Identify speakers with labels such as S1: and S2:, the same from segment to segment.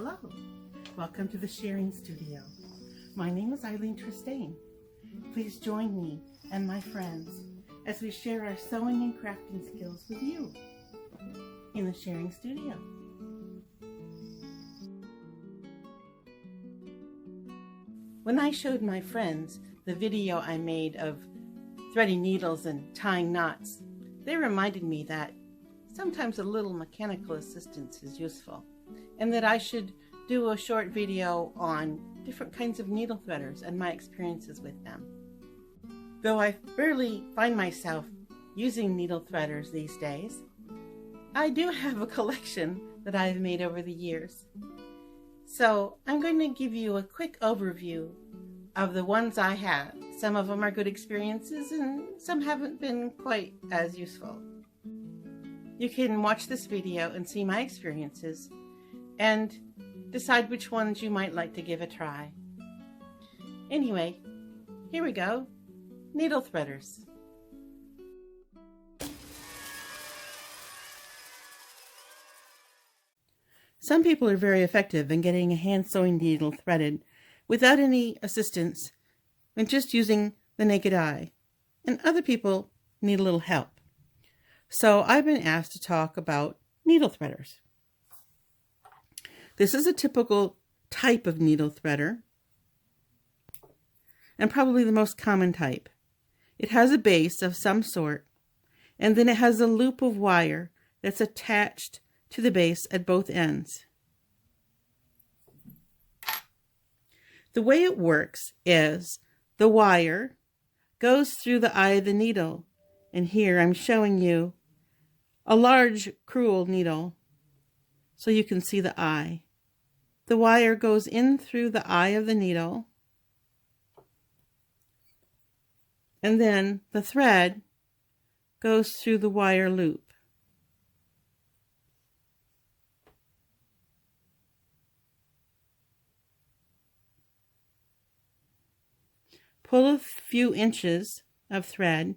S1: Hello, welcome to the Sharing Studio. My name is Eileen Trestain. Please join me and my friends as we share our sewing and crafting skills with you in the Sharing Studio. When I showed my friends the video I made of threading needles and tying knots, they reminded me that sometimes a little mechanical assistance is useful, and that I should do a short video on different kinds of needle threaders and my experiences with them. Though I rarely find myself using needle threaders these days, I do have a collection that I've made over the years. So I'm going to give you a quick overview of the ones I have. Some of them are good experiences and some haven't been quite as useful. You can watch this video and see my experiences and decide which ones you might like to give a try. Anyway, here we go. Needle threaders. Some people are very effective in getting a hand sewing needle threaded without any assistance and just using the naked eye, and other people need a little help. So I've been asked to talk about needle threaders. This is a typical type of needle threader, and probably the most common type. It has a base of some sort, and then it has a loop of wire that's attached to the base at both ends. The way it works is the wire goes through the eye of the needle, and here I'm showing you a large crewel needle so you can see the eye. The wire goes in through the eye of the needle, and then the thread goes through the wire loop. Pull a few inches of thread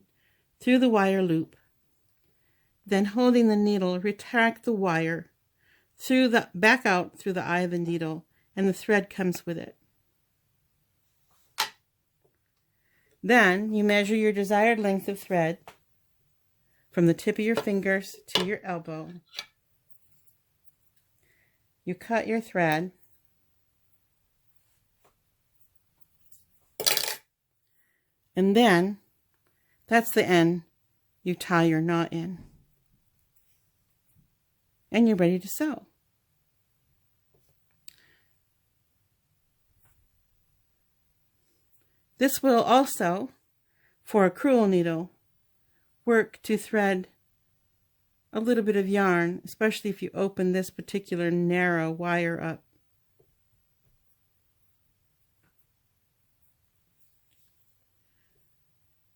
S1: through the wire loop. Then, holding the needle, retract the wire back out through the eye of the needle, and the thread comes with it. Then you measure your desired length of thread from the tip of your fingers to your elbow. You cut your thread, and then that's the end you tie your knot in. And you're ready to sew. This will also, for a crewel needle, work to thread a little bit of yarn, especially if you open this particular narrow wire up.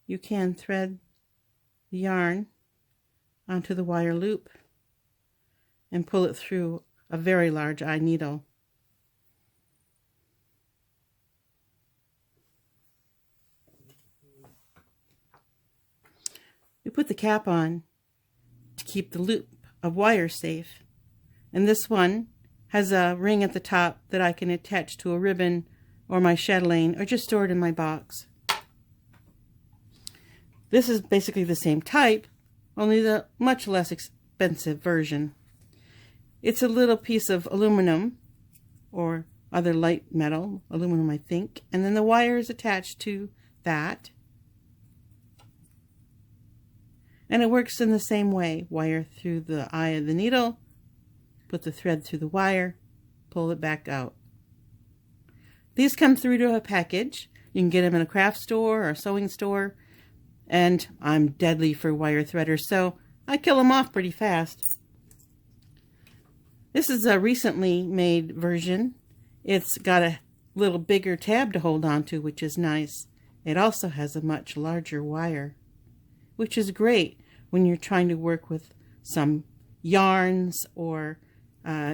S1: You can thread the yarn onto the wire loop and pull it through a very large eye needle. You put the cap on to keep the loop of wire safe, and this one has a ring at the top that I can attach to a ribbon or my chatelaine or just store it in my box. This is basically the same type, only the much less expensive version. It's a little piece of aluminum or other light metal, aluminum I think, and then the wire is attached to that. And it works in the same way. Wire through the eye of the needle, put the thread through the wire, pull it back out. These come through to a package. You can get them in a craft store or a sewing store, and I'm deadly for wire threaders, so I kill them off pretty fast. This is a recently made version. It's got a little bigger tab to hold on to, which is nice. It also has a much larger wire, which is great when you're trying to work with some yarns or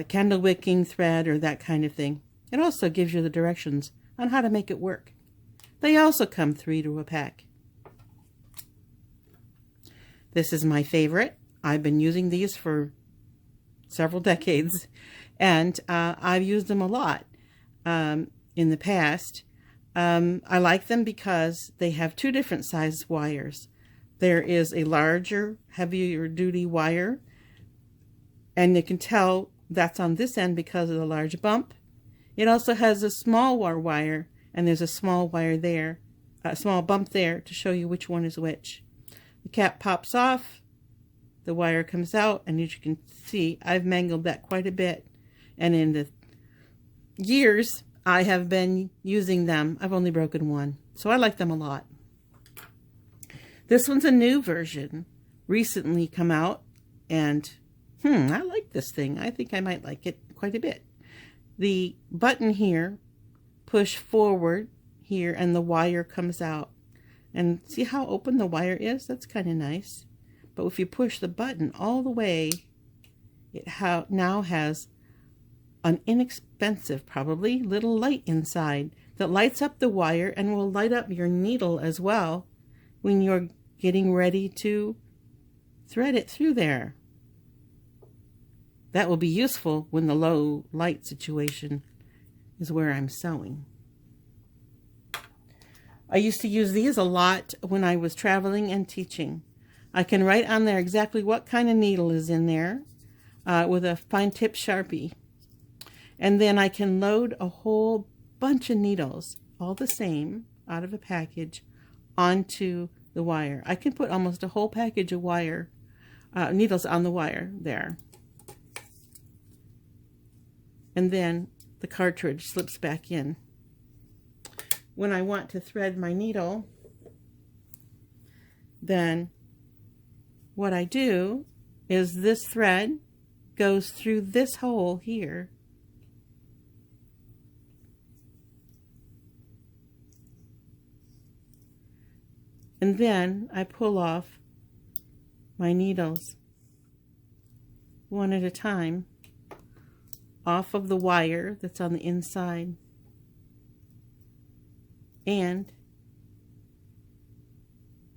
S1: candle wicking thread or that kind of thing. It also gives you the directions on how to make it work. They also come 3 to a pack. This is my favorite. I've been using these for several decades, And I've used them a lot in the past. I like them because they have two different size wires. There is a larger, heavier duty wire, and you can tell that's on this end because of the large bump. It also has a smaller wire, and there's a small wire there, a small bump there to show you which one is which. The cap pops off, the wire comes out, and as you can see, I've mangled that quite a bit. And in the years I have been using them, I've only broken one. So I like them a lot. This one's a new version, recently come out, and I like this thing. I think I might like it quite a bit. The button here, push forward here, and the wire comes out. And see how open the wire is? That's kind of nice. But if you push the button all the way, it now has an inexpensive, probably, little light inside that lights up the wire and will light up your needle as well when you're getting ready to thread it through there. That will be useful when the low light situation is where I'm sewing. I used to use these a lot when I was traveling and teaching. I can write on there exactly what kind of needle is in there with a fine tip Sharpie. And then I can load a whole bunch of needles, all the same, out of a package, onto the wire. I can put almost a whole package of needles on the wire there. And then the cartridge slips back in. When I want to thread my needle, then what I do is this thread goes through this hole here. And then I pull off my needles one at a time off of the wire that's on the inside. And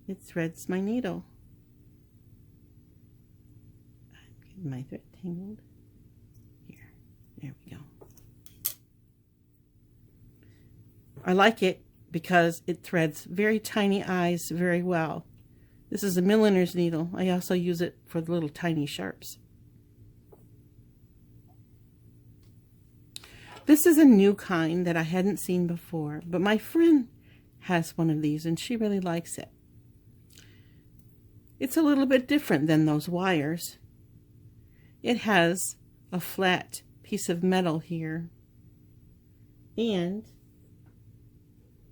S1: it threads my needle. I'm getting my thread tangled. Here, there we go. I like it because it threads very tiny eyes very well. This is a milliner's needle. I also use it for the little tiny sharps. This is a new kind that I hadn't seen before, but my friend has one of these and she really likes it. It's a little bit different than those wires. It has a flat piece of metal here, and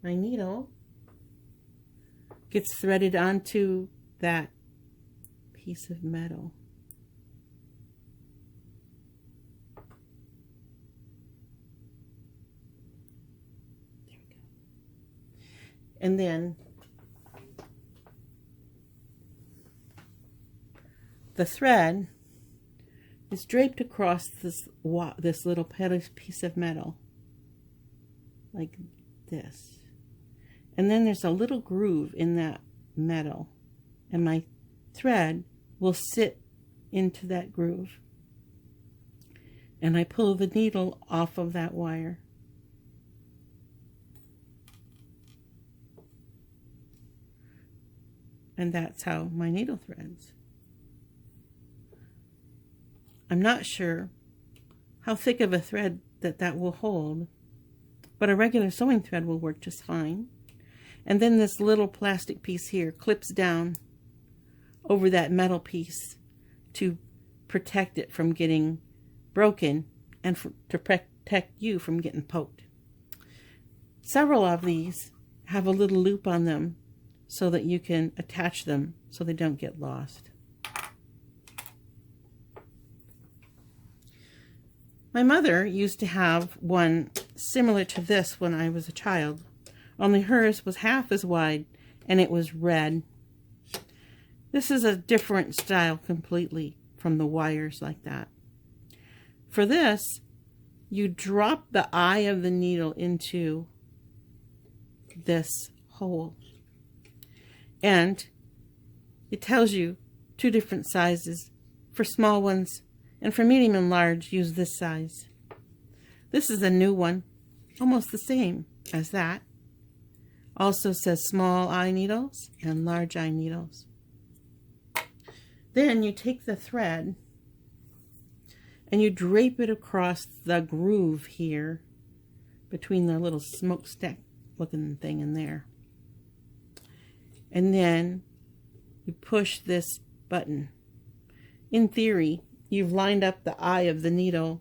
S1: my needle gets threaded onto that piece of metal. There we go. And then the thread is draped across this little piece of metal, like this. And then there's a little groove in that metal, and my thread will sit into that groove. And I pull the needle off of that wire. And that's how my needle threads. I'm not sure how thick of a thread that will hold, but a regular sewing thread will work just fine. And then this little plastic piece here clips down over that metal piece to protect it from getting broken and to protect you from getting poked. Several of these have a little loop on them so that you can attach them so they don't get lost. My mother used to have one similar to this when I was a child, only hers was half as wide and it was red. This is a different style completely from the wires like that. For this, you drop the eye of the needle into this hole, and it tells you two different sizes. For small ones, and for medium and large, use this size. This is a new one, almost the same as that. Also says small eye needles and large eye needles. Then you take the thread and you drape it across the groove here between the little smokestack looking thing in there. And then you push this button. In theory, you've lined up the eye of the needle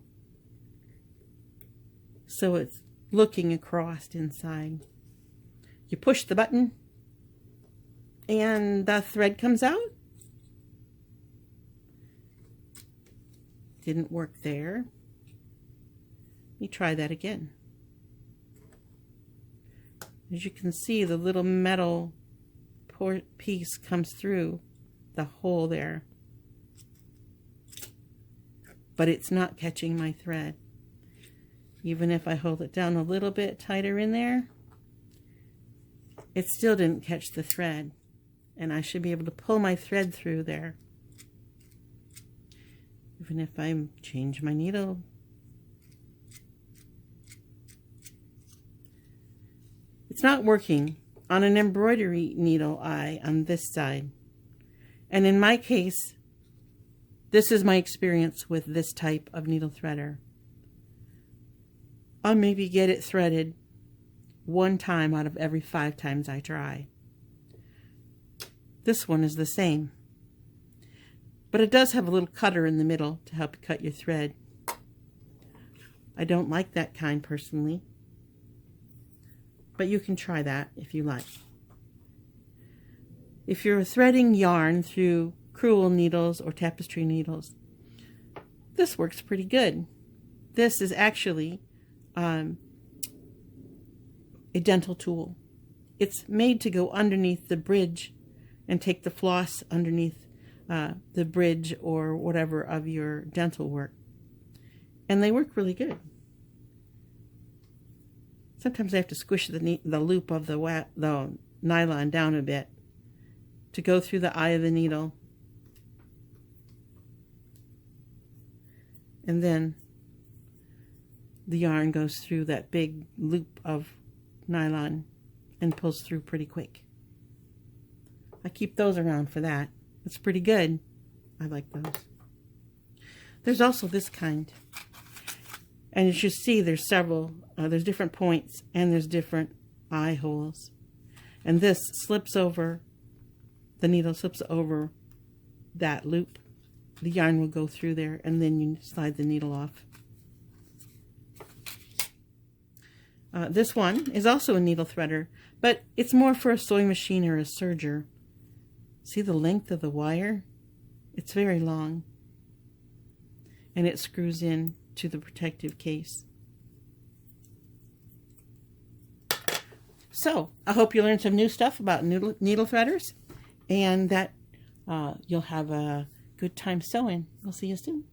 S1: so it's looking across inside. You push the button and the thread comes out. Didn't work there. You try that again. As you can see, the little metal piece comes through the hole there. But it's not catching my thread. Even if I hold it down a little bit tighter in there, it still didn't catch the thread. And I should be able to pull my thread through there. Even if I change my needle. It's not working on an embroidery needle eye on this side. And in my case, this is my experience with this type of needle threader. I'll maybe get it threaded 1 time out of every 5 times I try. This one is the same. But it does have a little cutter in the middle to help you cut your thread. I don't like that kind personally. But you can try that if you like. If you're threading yarn through crewel needles or tapestry needles, this works pretty good. This is actually a dental tool. It's made to go underneath the bridge and take the floss underneath the bridge or whatever of your dental work. And they work really good. Sometimes I have to squish the loop of the nylon down a bit to go through the eye of the needle. And then the yarn goes through that big loop of nylon and pulls through pretty quick. I keep those around for that. It's pretty good. I like those. There's also this kind. And as you see, there's several, there's different points and there's different eye holes. And this slips over, the needle slips over that loop. The yarn will go through there and then you slide the needle off. This one is also a needle threader, but it's more for a sewing machine or a serger. See the length of the wire? It's very long. And it screws in to the protective case. So, I hope you learned some new stuff about needle threaders and that you'll have a good time sewing. We'll see you soon.